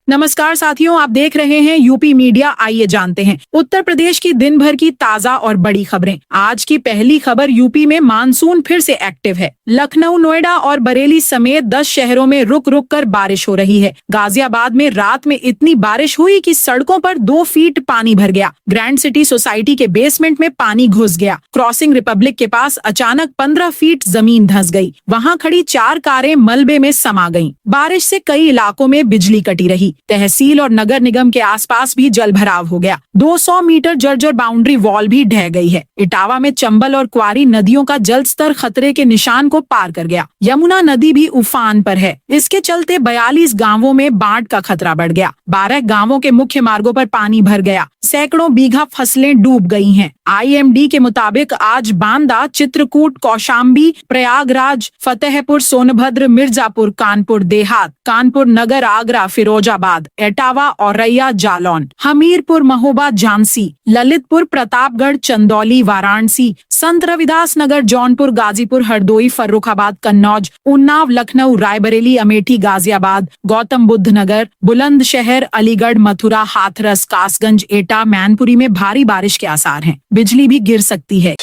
नमस्कार साथियों, आप देख रहे हैं यूपी मीडिया। आइए जानते हैं उत्तर प्रदेश की दिन भर की ताजा और बड़ी खबरें। आज की पहली खबर, यूपी में मानसून फिर से एक्टिव है। लखनऊ, नोएडा और बरेली समेत 10 शहरों में रुक रुक कर बारिश हो रही है। गाजियाबाद में रात में इतनी बारिश हुई कि सड़कों पर 2 फीट पानी भर गया। ग्रैंड सिटी सोसाइटी के बेसमेंट में पानी घुस गया। क्रॉसिंग रिपब्लिक के पास अचानक 15 फीट जमीन धंस गई। वहाँ खड़ी 4 कारें मलबे में समा गईं। बारिश से कई इलाकों में बिजली कटी रही। तहसील और नगर निगम के आसपास भी जल भराव हो गया। 200 मीटर जर्जर बाउंड्री वॉल भी ढह गई है। इटावा में चंबल और क्वारी नदियों का जल स्तर खतरे के निशान को पार कर गया। यमुना नदी भी उफान पर है। इसके चलते 42 गांवों में बाढ़ का खतरा बढ़ गया। 12 गांवों के मुख्य मार्गों पर पानी भर गया। सैकड़ों बीघा फसलें डूब गई हैं। IMD के मुताबिक आज बांदा, चित्रकूट, कौशाम्बी, प्रयागराज, फतेहपुर, सोनभद्र, मिर्जापुर, कानपुर देहात, कानपुर नगर, आगरा, फिरोजाबाद, एटावा, औरैया, जालौन, हमीरपुर, महोबा, झांसी, ललितपुर, प्रतापगढ़, चंदौली, वाराणसी, संत रविदास नगर, जौनपुर, गाजीपुर, हरदोई, फर्रुखाबाद, कन्नौज, उन्नाव, लखनऊ, रायबरेली, अमेठी, गाजियाबाद, गौतम बुद्ध नगर, बुलंदशहर, अलीगढ़, मथुरा, हाथरस, कासगंज, एटा, मैनपुरी में भारी बारिश के आसार हैं। बिजली भी गिर सकती है।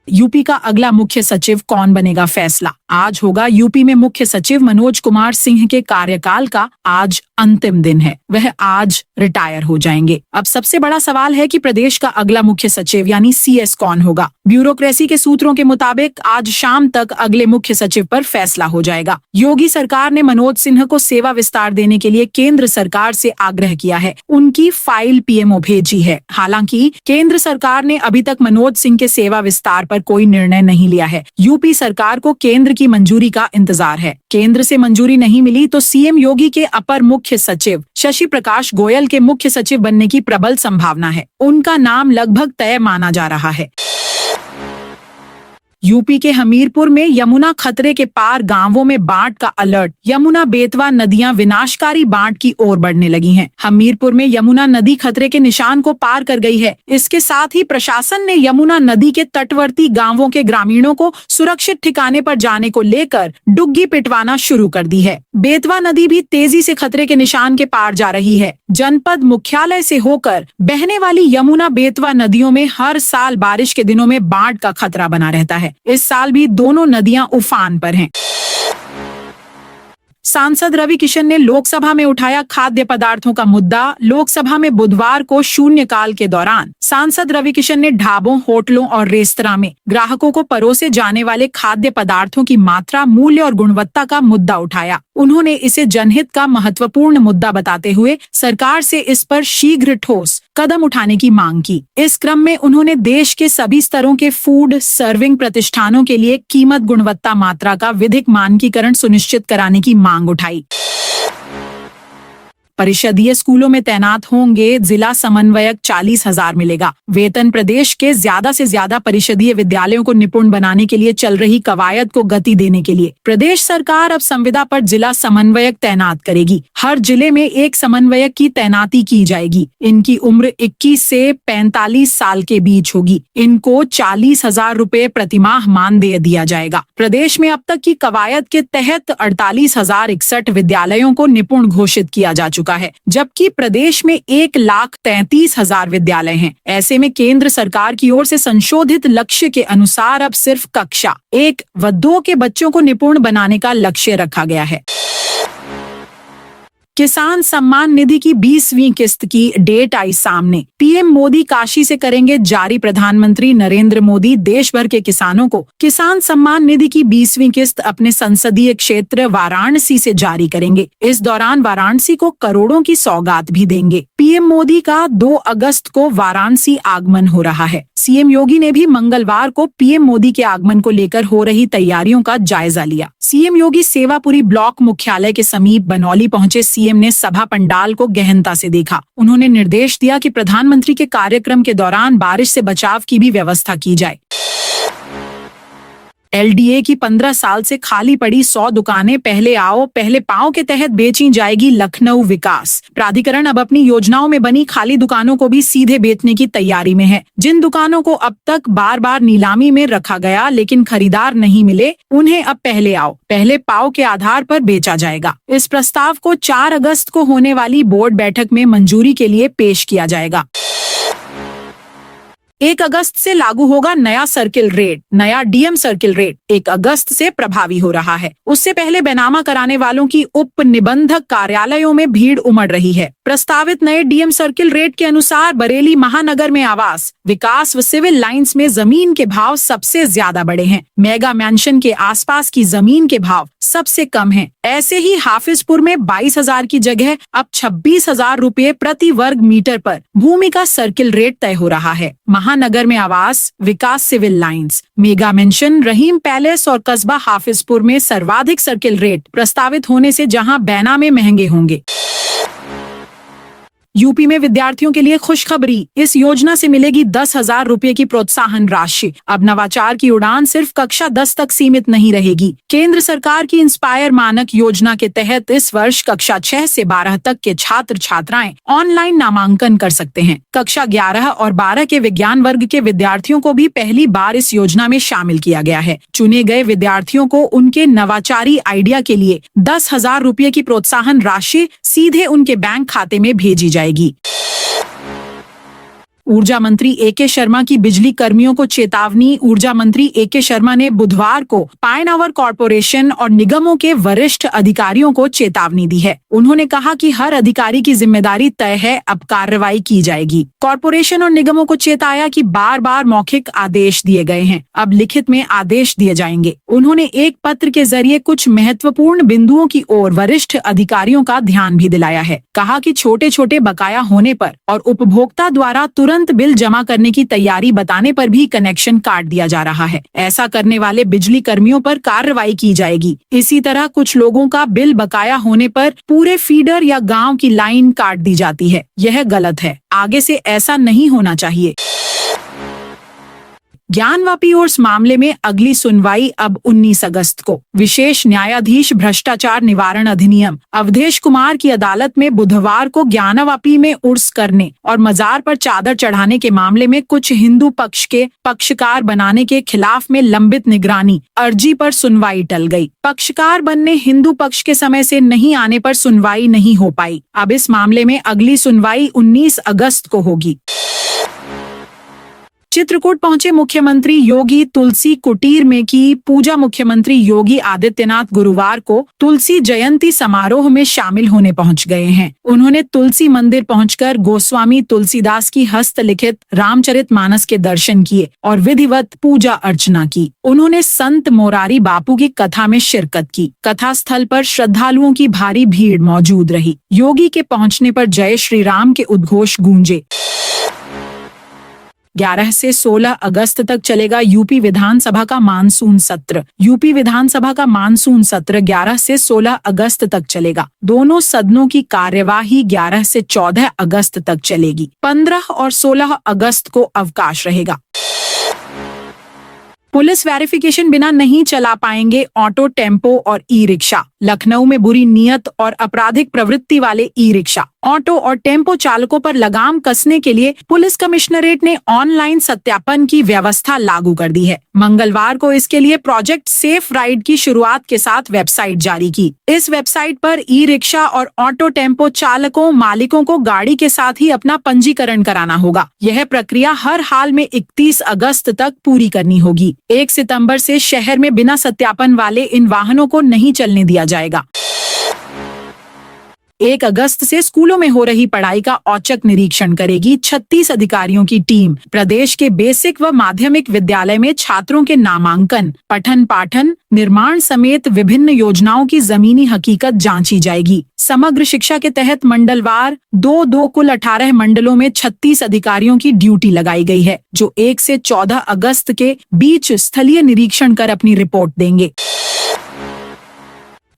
यूपी का अगला मुख्य सचिव कौन बनेगा, फैसला आज होगा। यूपी में मुख्य सचिव मनोज कुमार सिंह के कार्यकाल का आज अंतिम दिन है। वह आज रिटायर हो जाएंगे। अब सबसे बड़ा सवाल है कि प्रदेश का अगला मुख्य सचिव यानी CS कौन होगा। ब्यूरोक्रेसी के सूत्रों के मुताबिक आज शाम तक अगले मुख्य सचिव पर फैसला हो जाएगा। योगी सरकार ने मनोज सिन्ह को सेवा विस्तार देने के लिए केंद्र सरकार से आग्रह किया है। उनकी फाइल PMO भेजी है। हालांकि केंद्र सरकार ने अभी तक मनोज सिंह के सेवा विस्तार पर कोई निर्णय नहीं लिया है। यूपी सरकार को केंद्र की मंजूरी का इंतजार है। केंद्र से मंजूरी नहीं मिली तो CM योगी के अपर मुख्य सचिव शशि प्रकाश गोयल के मुख्य सचिव बनने की प्रबल संभावना है। उनका नाम लगभग तय माना जा रहा है। यूपी के हमीरपुर में यमुना खतरे के पार, गांवों में बाढ़ का अलर्ट। यमुना बेतवा नदियां विनाशकारी बाढ़ की ओर बढ़ने लगी हैं। हमीरपुर में यमुना नदी खतरे के निशान को पार कर गई है। इसके साथ ही प्रशासन ने यमुना नदी के तटवर्ती गांवों के ग्रामीणों को सुरक्षित ठिकाने पर जाने को लेकर डुग्गी पिटवाना शुरू कर दी है। बेतवा नदी भी तेजी से खतरे के निशान के पार जा रही है। जनपद मुख्यालय से होकर बहने वाली यमुना बेतवा नदियों में हर साल बारिश के दिनों में बाढ़ का खतरा बना रहता है। इस साल भी दोनों नदियां उफान पर हैं। सांसद रवि किशन ने लोकसभा में उठाया खाद्य पदार्थों का मुद्दा। लोकसभा में बुधवार को शून्यकाल के दौरान सांसद रवि किशन ने ढाबों, होटलों और रेस्तरां में ग्राहकों को परोसे जाने वाले खाद्य पदार्थों की मात्रा, मूल्य और गुणवत्ता का मुद्दा उठाया। उन्होंने इसे जनहित का महत्वपूर्ण मुद्दा बताते हुए सरकार से इस पर शीघ्र ठोस कदम उठाने की मांग की। इस क्रम में उन्होंने देश के सभी स्तरों के फूड सर्विंग प्रतिष्ठानों के लिए कीमत, गुणवत्ता, मात्रा का विधिक मानकीकरण सुनिश्चित कराने की मांग उठाई। परिषदीय स्कूलों में तैनात होंगे जिला समन्वयक, 40,000 मिलेगा। वेतन प्रदेश के ज्यादा से ज्यादा परिषदीय विद्यालयों को निपुण बनाने के लिए चल रही कवायद को गति देने के लिए प्रदेश सरकार अब संविदा पर जिला समन्वयक तैनात करेगी। हर जिले में एक समन्वयक की तैनाती की जाएगी। इनकी उम्र 21 से 45 साल के बीच होगी। इनको 40,000 रुपए प्रतिमाह मानदेय दिया जाएगा। प्रदेश में अब तक की कवायद के तहत 48,061 विद्यालयों को निपुण घोषित किया जा चुका है, जबकि प्रदेश में 1,33,000 विद्यालय हैं। ऐसे में केंद्र सरकार की ओर से संशोधित लक्ष्य के अनुसार अब सिर्फ कक्षा 1 व 2 के बच्चों को निपुण बनाने का लक्ष्य रखा गया है। किसान सम्मान निधि की 20वीं किस्त की डेट आई सामने। PM मोदी काशी से करेंगे जारी। प्रधानमंत्री नरेंद्र मोदी देश भर के किसानों को किसान सम्मान निधि की 20वीं किस्त अपने संसदीय क्षेत्र वाराणसी से जारी करेंगे। इस दौरान वाराणसी को करोड़ों की सौगात भी देंगे। PM मोदी का 2 अगस्त को वाराणसी आगमन हो रहा है। CM योगी ने भी मंगलवार को PM मोदी के आगमन को लेकर हो रही तैयारियों का जायजा लिया। CM योगी सेवापुरी ब्लॉक मुख्यालय के समीप बनौली पहुंचे। CM ने सभा पंडाल को गहनता से देखा। उन्होंने निर्देश दिया कि प्रधानमंत्री के कार्यक्रम के दौरान बारिश से बचाव की भी व्यवस्था की जाए। LDA की 15 साल से खाली पड़ी 100 दुकानें पहले आओ पहले पाओ के तहत बेची जाएगी लखनऊ विकास प्राधिकरण अब अपनी योजनाओं में बनी खाली दुकानों को भी सीधे बेचने की तैयारी में है। जिन दुकानों को अब तक बार बार नीलामी में रखा गया लेकिन खरीदार नहीं मिले, उन्हें अब पहले आओ पहले पाओ के आधार पर बेचा जाएगा। इस प्रस्ताव को 4 अगस्त को होने वाली बोर्ड बैठक में मंजूरी के लिए पेश किया जाएगा। 1 अगस्त से लागू होगा नया सर्किल रेट। नया डीएम सर्किल रेट 1 अगस्त से प्रभावी हो रहा है। उससे पहले बेनामा कराने वालों की उप निबंधक कार्यालयों में भीड़ उमड़ रही है। प्रस्तावित नए डीएम सर्किल रेट के अनुसार बरेली महानगर में आवास, विकास व सिविल लाइंस में जमीन के भाव सबसे ज्यादा बढ़े हैं। मेगा मैंशन के आसपास की जमीन के भाव सबसे कम हैं। ऐसे ही हाफिजपुर में 22,000 की जगह अब 26,000 रुपए प्रति वर्ग मीटर पर भूमि का सर्किल रेट तय हो रहा है। महानगर में आवास, विकास सिविल लाइंस, मेगा मेंशन, रहीम पैलेस और कस्बा हाफिजपुर में सर्वाधिक सर्किल रेट प्रस्तावित होने से जहां बैना में महंगे होंगे। यूपी में विद्यार्थियों के लिए खुशखबरी, इस योजना से मिलेगी 10,000 रुपए की प्रोत्साहन राशि। अब नवाचार की उड़ान सिर्फ कक्षा 10 तक सीमित नहीं रहेगी। केंद्र सरकार की इंस्पायर मानक योजना के तहत इस वर्ष कक्षा 6 से 12 तक के छात्र छात्राएं ऑनलाइन नामांकन कर सकते हैं। कक्षा 11 और 12 के विज्ञान वर्ग के विद्यार्थियों को भी पहली बार इस योजना में शामिल किया गया है। चुने गए विद्यार्थियों को उनके नवाचारी आइडिया के लिए 10,000 रुपए की प्रोत्साहन राशि सीधे उनके बैंक खाते में भेजी जाएगी। ऊर्जा मंत्री ए.के. शर्मा की बिजली कर्मियों को चेतावनी। ऊर्जा मंत्री ए.के. शर्मा ने बुधवार को पायनावर कॉरपोरेशन और निगमों के वरिष्ठ अधिकारियों को चेतावनी दी है। उन्होंने कहा कि हर अधिकारी की जिम्मेदारी तय है, अब कार्रवाई की जाएगी। कॉरपोरेशन और निगमों को चेताया कि बार बार मौखिक आदेश दिए गए हैं, अब लिखित में आदेश दिए जाएंगे। उन्होंने एक पत्र के जरिए कुछ महत्वपूर्ण बिंदुओं की ओर वरिष्ठ अधिकारियों का ध्यान भी दिलाया है। कहा कि छोटे छोटे बकाया होने पर और उपभोक्ता द्वारा तुरंत बिल जमा करने की तैयारी बताने पर भी कनेक्शन काट दिया जा रहा है। ऐसा करने वाले बिजली कर्मियों पर कार्रवाई की जाएगी। इसी तरह कुछ लोगों का बिल बकाया होने पर पूरे फीडर या गांव की लाइन काट दी जाती है। यह गलत है, आगे से ऐसा नहीं होना चाहिए। ज्ञानवापी उर्स मामले में अगली सुनवाई अब 19 अगस्त को। विशेष न्यायाधीश भ्रष्टाचार निवारण अधिनियम अवधेश कुमार की अदालत में बुधवार को ज्ञानवापी में उर्स करने और मजार पर चादर चढ़ाने के मामले में कुछ हिंदू पक्ष के पक्षकार बनाने के खिलाफ में लंबित निगरानी अर्जी पर सुनवाई टल गई। पक्षकार बनने हिंदू पक्ष के समय से नहीं आने पर सुनवाई नहीं हो पाई। अब इस मामले में अगली सुनवाई 19 अगस्त को होगी। चित्रकूट पहुंचे मुख्यमंत्री योगी, तुलसी कुटीर में की पूजा। मुख्यमंत्री योगी आदित्यनाथ गुरुवार को तुलसी जयंती समारोह में शामिल होने पहुंच गए हैं। उन्होंने तुलसी मंदिर पहुंचकर गोस्वामी तुलसीदास की हस्तलिखित रामचरितमानस के दर्शन किए और विधिवत पूजा अर्चना की। उन्होंने संत मोरारी बापू की कथा में शिरकत की। कथा स्थल पर श्रद्धालुओं की भारी भीड़ मौजूद रही। योगी के पहुंचने पर जय श्री राम के उद्घोष गूंजे। 11 से 16 अगस्त तक चलेगा यूपी विधानसभा का मानसून सत्र। यूपी विधानसभा का मानसून सत्र 11 से 16 अगस्त तक चलेगा। दोनों सदनों की कार्यवाही 11 से 14 अगस्त तक चलेगी। 15 और 16 अगस्त को अवकाश रहेगा। पुलिस वेरिफिकेशन बिना नहीं चला पाएंगे ऑटो, टेम्पो और ई रिक्शा। लखनऊ में बुरी नीयत और आपराधिक प्रवृत्ति वाले ई रिक्शा, ऑटो और टेम्पो चालकों पर लगाम कसने के लिए पुलिस कमिश्नरेट ने ऑनलाइन सत्यापन की व्यवस्था लागू कर दी है। मंगलवार को इसके लिए प्रोजेक्ट सेफ राइड की शुरुआत के साथ वेबसाइट जारी की। इस वेबसाइट पर ई रिक्शा और ऑटो टेम्पो चालकों मालिकों को गाड़ी के साथ ही अपना पंजीकरण कराना होगा। यह प्रक्रिया हर हाल में 31 अगस्त तक पूरी करनी होगी। 1 सितंबर से शहर में बिना सत्यापन वाले इन वाहनों को नहीं चलने दिया जाएगा। 1 अगस्त से स्कूलों में हो रही पढ़ाई का औचक निरीक्षण करेगी 36 अधिकारियों की टीम। प्रदेश के बेसिक व माध्यमिक विद्यालय में छात्रों के नामांकन, पठन पाठन, निर्माण समेत विभिन्न योजनाओं की जमीनी हकीकत जांची जाएगी। समग्र शिक्षा के तहत मंडलवार 2 कुल 18 मंडलों में 36 अधिकारियों की ड्यूटी लगाई गई है, जो 1 से 14 अगस्त के बीच स्थलीय निरीक्षण कर अपनी रिपोर्ट देंगे।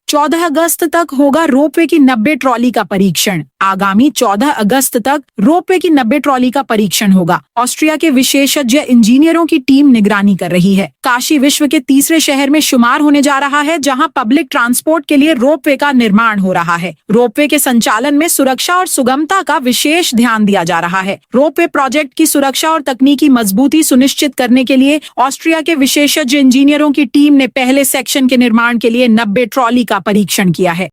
14 अगस्त तक होगा रोपवे की 90 ट्रॉली का परीक्षण। आगामी 14 अगस्त तक रोपवे की 90 ट्रॉली का परीक्षण होगा। ऑस्ट्रिया के विशेषज्ञ इंजीनियरों की टीम निगरानी कर रही है। काशी विश्व के तीसरे शहर में शुमार होने जा रहा है, जहां पब्लिक ट्रांसपोर्ट के लिए रोपवे का निर्माण हो रहा है। रोपवे के संचालन में सुरक्षा और सुगमता का विशेष ध्यान दिया जा रहा है। रोपवे प्रोजेक्ट की सुरक्षा और तकनीकी मजबूती सुनिश्चित करने के लिए ऑस्ट्रिया के विशेषज्ञ इंजीनियरों की टीम ने पहले सेक्शन के निर्माण के लिए 90 ट्रॉली का परीक्षण किया है।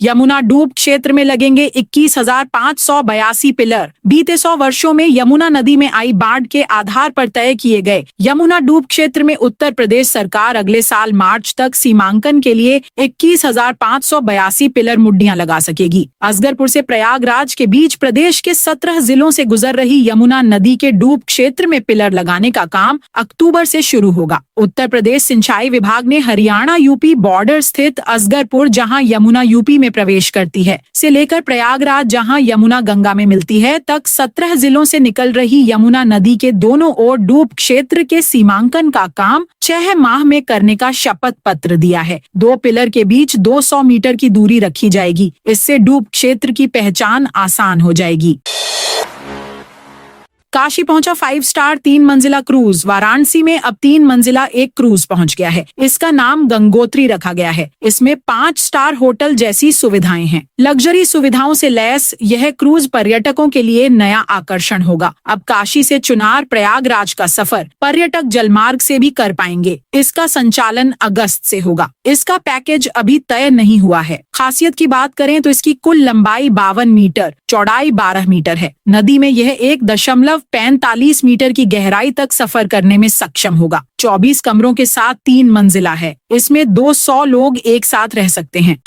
यमुना डूब क्षेत्र में लगेंगे 21,582 पिलर। बीते 100 वर्षों में यमुना नदी में आई बाढ़ के आधार पर तय किए गए यमुना डूब क्षेत्र में उत्तर प्रदेश सरकार अगले साल मार्च तक सीमांकन के लिए 21,582 पिलर मुड्डियां लगा सकेगी। असगरपुर से प्रयागराज के बीच प्रदेश के 17 जिलों से गुजर रही यमुना नदी के डूब क्षेत्र में पिलर लगाने का काम अक्टूबर से शुरू होगा। उत्तर प्रदेश सिंचाई विभाग ने हरियाणा यूपी बॉर्डर स्थित असगरपुर, जहां यमुना यूपी में प्रवेश करती है, से लेकर प्रयागराज, जहां यमुना गंगा में मिलती है, तक 17 जिलों से निकल रही यमुना नदी के दोनों ओर डूब क्षेत्र के सीमांकन का काम 6 माह में करने का शपथ पत्र दिया है। 2 पिलर के बीच 200 मीटर की दूरी रखी जाएगी। इससे डूब क्षेत्र की पहचान आसान हो जाएगी। काशी पहुंचा 5 स्टार 3 मंजिला क्रूज। वाराणसी में अब 3 मंजिला एक क्रूज पहुंच गया है। इसका नाम गंगोत्री रखा गया है। इसमें 5 स्टार होटल जैसी सुविधाएं हैं। लग्जरी सुविधाओं से लैस यह क्रूज पर्यटकों के लिए नया आकर्षण होगा। अब काशी से चुनार प्रयागराज का सफर पर्यटक जलमार्ग से भी कर पाएंगे। इसका संचालन अगस्त से होगा। इसका पैकेज अभी तय नहीं हुआ है। खासियत की बात करें तो इसकी कुल लंबाई 52 मीटर, चौड़ाई 12 मीटर है। नदी में यह 1.45 मीटर की गहराई तक सफर करने में सक्षम होगा। 24 कमरों के साथ 3 मंजिला है। इसमें 200 लोग एक साथ रह सकते हैं।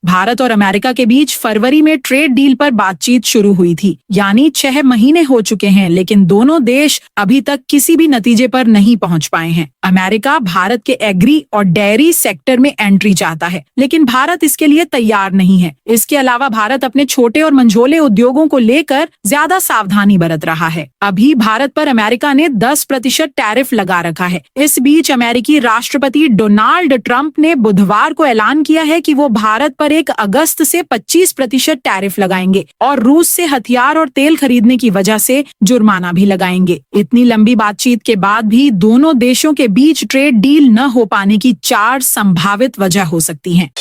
भारत और अमेरिका के बीच फरवरी में ट्रेड डील पर बातचीत शुरू हुई थी, यानी 6 महीने हो चुके हैं, लेकिन दोनों देश अभी तक किसी भी नतीजे पर नहीं पहुंच पाए हैं। अमेरिका भारत के एग्री और डेयरी सेक्टर में एंट्री चाहता है, लेकिन भारत इसके लिए तैयार नहीं है। इसके अलावा भारत अपने छोटे और मंझोले उद्योगों को लेकर ज्यादा सावधानी बरत रहा है। अभी भारत पर अमेरिका ने 10% टैरिफ लगा रखा है। इस बीच अमेरिकी राष्ट्रपति डोनाल्ड ट्रंप ने बुधवार को ऐलान किया है कि वो भारत पर 1 अगस्त से 25% टैरिफ लगाएंगे और रूस से हथियार और तेल खरीदने की वजह से जुर्माना भी लगाएंगे। इतनी लंबी बातचीत के बाद भी दोनों देशों के बीच ट्रेड डील न हो पाने की 4 संभावित वजह हो सकती हैं।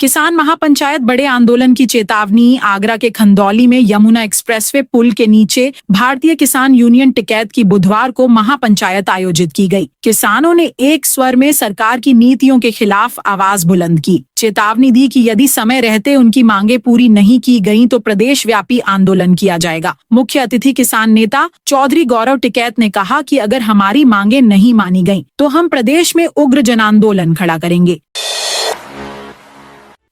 किसान महापंचायत बड़े आंदोलन की चेतावनी। आगरा के खंदौली में यमुना एक्सप्रेसवे पुल के नीचे भारतीय किसान यूनियन टिकैत की बुधवार को महापंचायत आयोजित की गई। किसानों ने एक स्वर में सरकार की नीतियों के खिलाफ आवाज बुलंद की। चेतावनी दी कि यदि समय रहते उनकी मांगे पूरी नहीं की गईं तो प्रदेश व्यापी आंदोलन किया जाएगा। मुख्य अतिथि किसान नेता चौधरी गौरव टिकैत ने कहा कि अगर हमारी मांगे नहीं मानी गईं तो हम प्रदेश में उग्र जनांदोलन खड़ा करेंगे।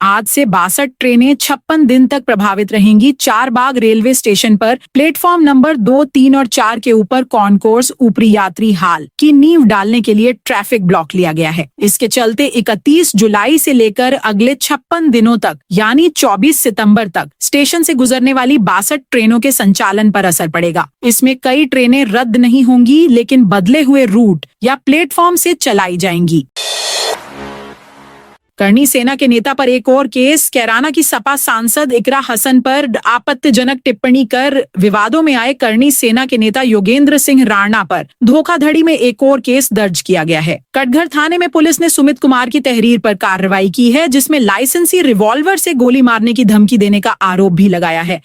आज से 62 ट्रेनें 56 दिन तक प्रभावित रहेंगी। चारबाग रेलवे स्टेशन पर प्लेटफॉर्म नंबर 2, 3 और 4 के ऊपर कॉन्कोर्स ऊपरी यात्री हाल की नींव डालने के लिए ट्रैफिक ब्लॉक लिया गया है। इसके चलते 31 जुलाई से लेकर अगले 56 दिनों तक यानी 24 सितंबर तक स्टेशन से गुजरने वाली 62 ट्रेनों के संचालन पर असर पड़ेगा। इसमें कई ट्रेनें रद्द नहीं होंगी, लेकिन बदले हुए रूट या प्लेटफॉर्म से चलाई जाएंगी। करणी सेना के नेता पर एक और केस। कैराना की सपा सांसद इकरा हसन पर आपत्तिजनक टिप्पणी कर विवादों में आए करणी सेना के नेता योगेंद्र सिंह राणा पर धोखाधड़ी में एक और केस दर्ज किया गया है। कटघर थाने में पुलिस ने सुमित कुमार की तहरीर पर कार्रवाई की है, जिसमें लाइसेंसी रिवॉल्वर से गोली मारने की धमकी देने का आरोप भी लगाया है।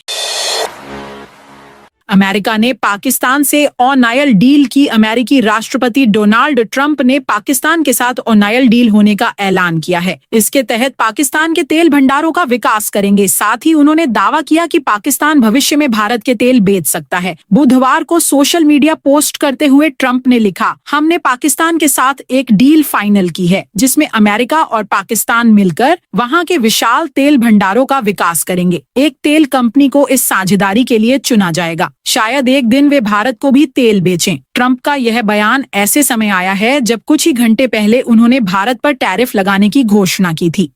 अमेरिका ने पाकिस्तान से ऑनायल डील की। अमेरिकी राष्ट्रपति डोनाल्ड ट्रंप ने पाकिस्तान के साथ ऑनायल डील होने का ऐलान किया है। इसके तहत पाकिस्तान के तेल भंडारों का विकास करेंगे। साथ ही उन्होंने दावा किया कि पाकिस्तान भविष्य में भारत के तेल बेच सकता है। बुधवार को सोशल मीडिया पोस्ट करते हुए ट्रंप ने लिखा, हमने पाकिस्तान के साथ एक डील फाइनल की है, जिसमें अमेरिका और पाकिस्तान मिलकर वहां के विशाल तेल भंडारों का विकास करेंगे। एक तेल कंपनी को इस साझेदारी के लिए चुना जाएगा। शायद एक दिन वे भारत को भी तेल बेचें। ट्रंप का यह बयान ऐसे समय आया है जब कुछ ही घंटे पहले उन्होंने भारत पर टैरिफ लगाने की घोषणा की थी।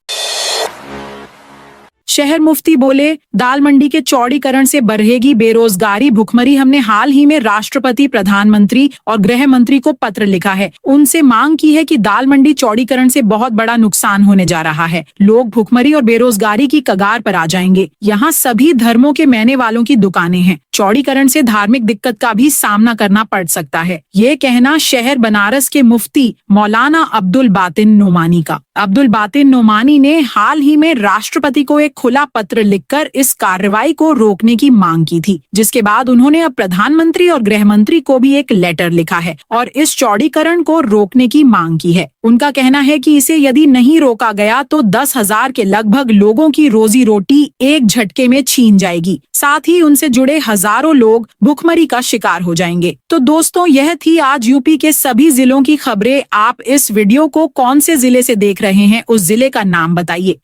शहर मुफ्ती बोले, दाल मंडी के चौड़ीकरण से बढ़ेगी बेरोजगारी, भुखमरी। हमने हाल ही में राष्ट्रपति, प्रधानमंत्री और गृह मंत्री को पत्र लिखा है। उनसे मांग की है कि दाल मंडी चौड़ीकरण से बहुत बड़ा नुकसान होने जा रहा है। लोग भुखमरी और बेरोजगारी की कगार पर आ जाएंगे। यहाँ सभी धर्मों के मानने वालों की दुकानें हैं। चौड़ीकरण से धार्मिक दिक्कत का भी सामना करना पड़ सकता है। ये कहना शहर बनारस के मुफ्ती मौलाना अब्दुल बातिन नोमानी का। अब्दुल बातिन नोमानी ने हाल ही में राष्ट्रपति को एक खुला पत्र लिखकर इस कार्रवाई को रोकने की मांग की थी, जिसके बाद उन्होंने अब प्रधानमंत्री और गृह मंत्री को भी एक लेटर लिखा है और इस चौड़ीकरण को रोकने की मांग की है। उनका कहना है कि इसे यदि नहीं रोका गया तो 10,000 के लगभग लोगों की रोजी रोटी एक झटके में छीन जाएगी। साथ ही उनसे जुड़े हजारों लोग भुखमरी का शिकार हो जाएंगे। तो दोस्तों, यह थी आज यूपी के सभी जिलों की खबरें। आप इस वीडियो को कौन से जिले से देख रहे हैं, उस जिले का नाम बताइए।